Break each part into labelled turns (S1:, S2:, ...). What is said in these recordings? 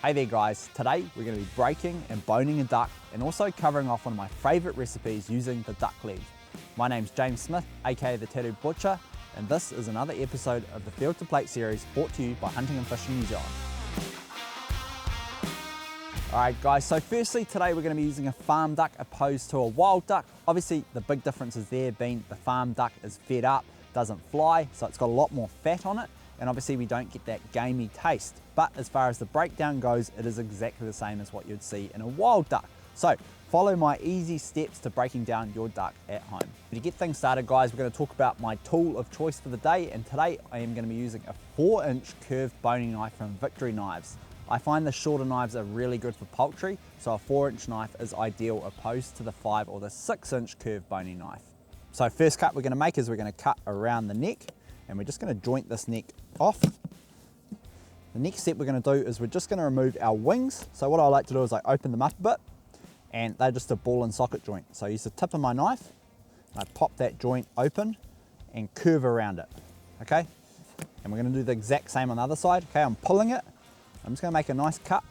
S1: Hey there guys, today we're going to be breaking and boning a duck and also covering off one of my favourite recipes using the duck leg. My name's James Smith, aka the Tattooed Butcher, and this is another episode of the Field to Plate series brought to you by Hunting and Fishing New Zealand. Alright guys, so firstly today we're going to be using a farm duck opposed to a wild duck. Obviously the big difference is there being the farm duck is fed up, doesn't fly, so it's got a lot more fat on it. And obviously we don't get that gamey taste. But as far as the breakdown goes, it is exactly the same as what you'd see in a wild duck. So follow my easy steps to breaking down your duck at home. To get things started guys, we're going to talk about my tool of choice for the day, and today I am going to be using a 4-inch curved boning knife from Butchery knives. I find the shorter knives are really good for poultry, so a 4-inch knife is ideal opposed to the 5 or the 6-inch curved boning knife. So first cut we're going to make is we're going to cut around the neck, and we're just going to joint this neck off. The next step we're going to do is we're just going to remove our wings. So what I like to do is I open them up a bit, and they're just a ball and socket joint. So I use the tip of my knife, and I pop that joint open and curve around it, okay? And we're going to do the exact same on the other side. Okay, I'm pulling it, I'm just going to make a nice cut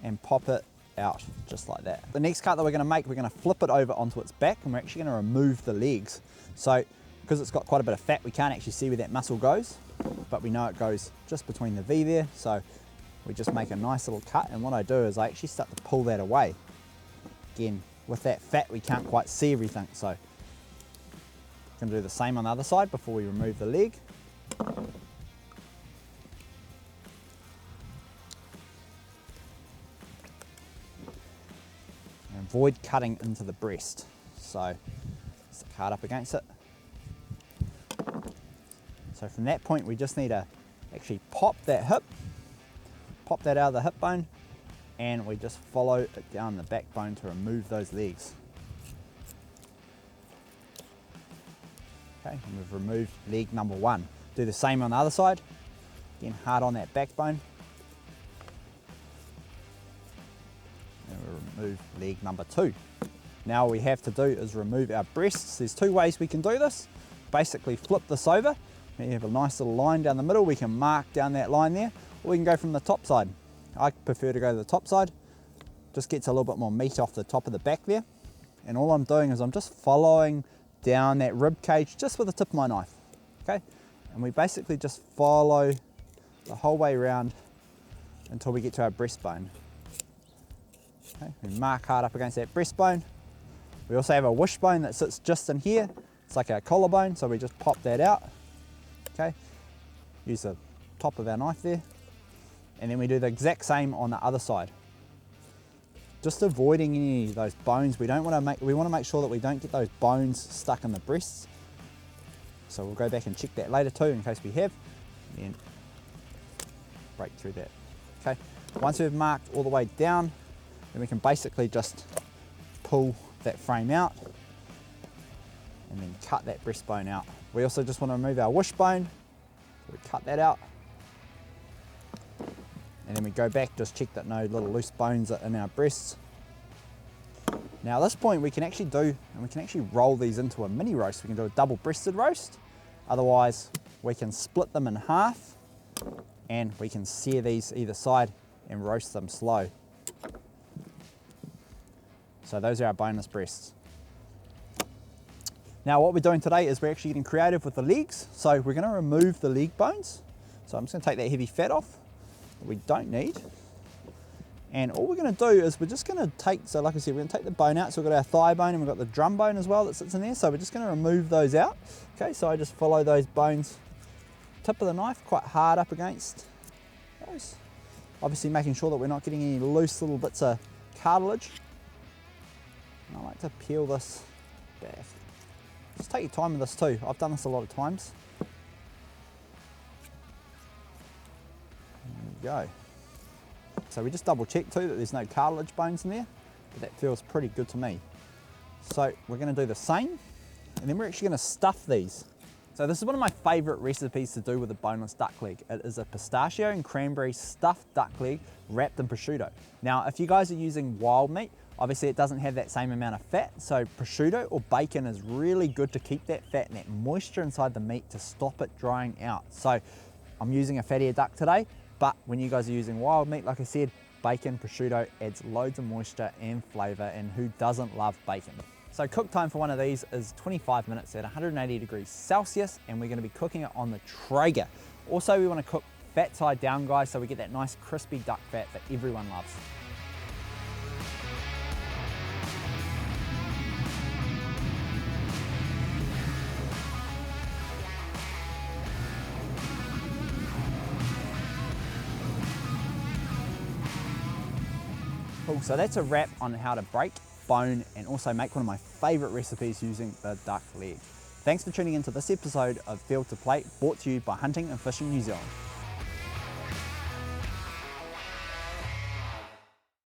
S1: and pop it out just like that. The next cut that we're going to make, we're going to flip it over onto its back, and we're actually going to remove the legs. So because it's got quite a bit of fat, we can't actually see where that muscle goes, but we know it goes just between the V there. So we just make a nice little cut, and what I do is I actually start to pull that away. Again, with that fat we can't quite see everything, so I'm going to do the same on the other side before we remove the leg. And avoid cutting into the breast, so stick hard up against it. So from that point we just need to actually pop that hip, pop that out of the hip bone, and we just follow it down the backbone to remove those legs. Okay, and we've removed leg number 1. Do the same on the other side. Again, hard on that backbone. And we'll remove leg number 2. Now all we have to do is remove our breasts. There's 2 ways we can do this. Basically flip this over. You have a nice little line down the middle. We can mark down that line there, or we can go from the top side. I prefer to go to the top side. Just gets a little bit more meat off the top of the back there. And all I'm doing is I'm just following down that rib cage just with the tip of my knife. Okay, and we basically just follow the whole way around until we get to our breastbone. Okay, we mark hard up against that breastbone. We also have a wishbone that sits just in here. It's like our collarbone, so we just pop that out. Okay, use the top of our knife there, and then we do the exact same on the other side. Just avoiding any of those bones. We want to make sure that we don't get those bones stuck in the breasts. So we'll go back and check that later too in case we have, and then break through that. Okay, once we've marked all the way down, then we can basically just pull that frame out and then cut that breastbone out. We also just want to remove our wishbone, so we cut that out, and then we go back, just check that no little loose bones are in our breasts. Now at this point we can actually roll these into a mini roast. We can do a double breasted roast, otherwise we can split them in half and we can sear these either side and roast them slow. So those are our boneless breasts. Now what we're doing today is we're actually getting creative with the legs. So we're going to remove the leg bones. So I'm just going to take that heavy fat off that we don't need. And all we're going to do is we're just going to take, so like I said, we're going to take the bone out. So we've got our thigh bone and we've got the drum bone as well that sits in there. So we're just going to remove those out. Okay, so I just follow those bones, tip of the knife quite hard up against those. Obviously making sure that we're not getting any loose little bits of cartilage. And I like to peel this back. Just take your time with this too. I've done this a lot of times. There we go. So we just double check too that there's no cartilage bones in there, but that feels pretty good to me. So we're going to do the same, and then we're actually going to stuff these. So this is one of my favourite recipes to do with a boneless duck leg. It is a pistachio and cranberry stuffed duck leg wrapped in prosciutto. Now if you guys are using wild meat, obviously it doesn't have that same amount of fat, so prosciutto or bacon is really good to keep that fat and that moisture inside the meat to stop it drying out. So I'm using a fattier duck today, but when you guys are using wild meat, like I said, bacon, prosciutto adds loads of moisture and flavour, and who doesn't love bacon? So cook time for one of these is 25 minutes at 180 degrees Celsius, and we're going to be cooking it on the Traeger. Also, we want to cook fat side down, guys, so we get that nice crispy duck fat that everyone loves. Cool, so that's a wrap on how to break, bone, and also make one of my favourite recipes using the duck leg. Thanks for tuning into this episode of Field to Plate, brought to you by Hunting and Fishing New Zealand.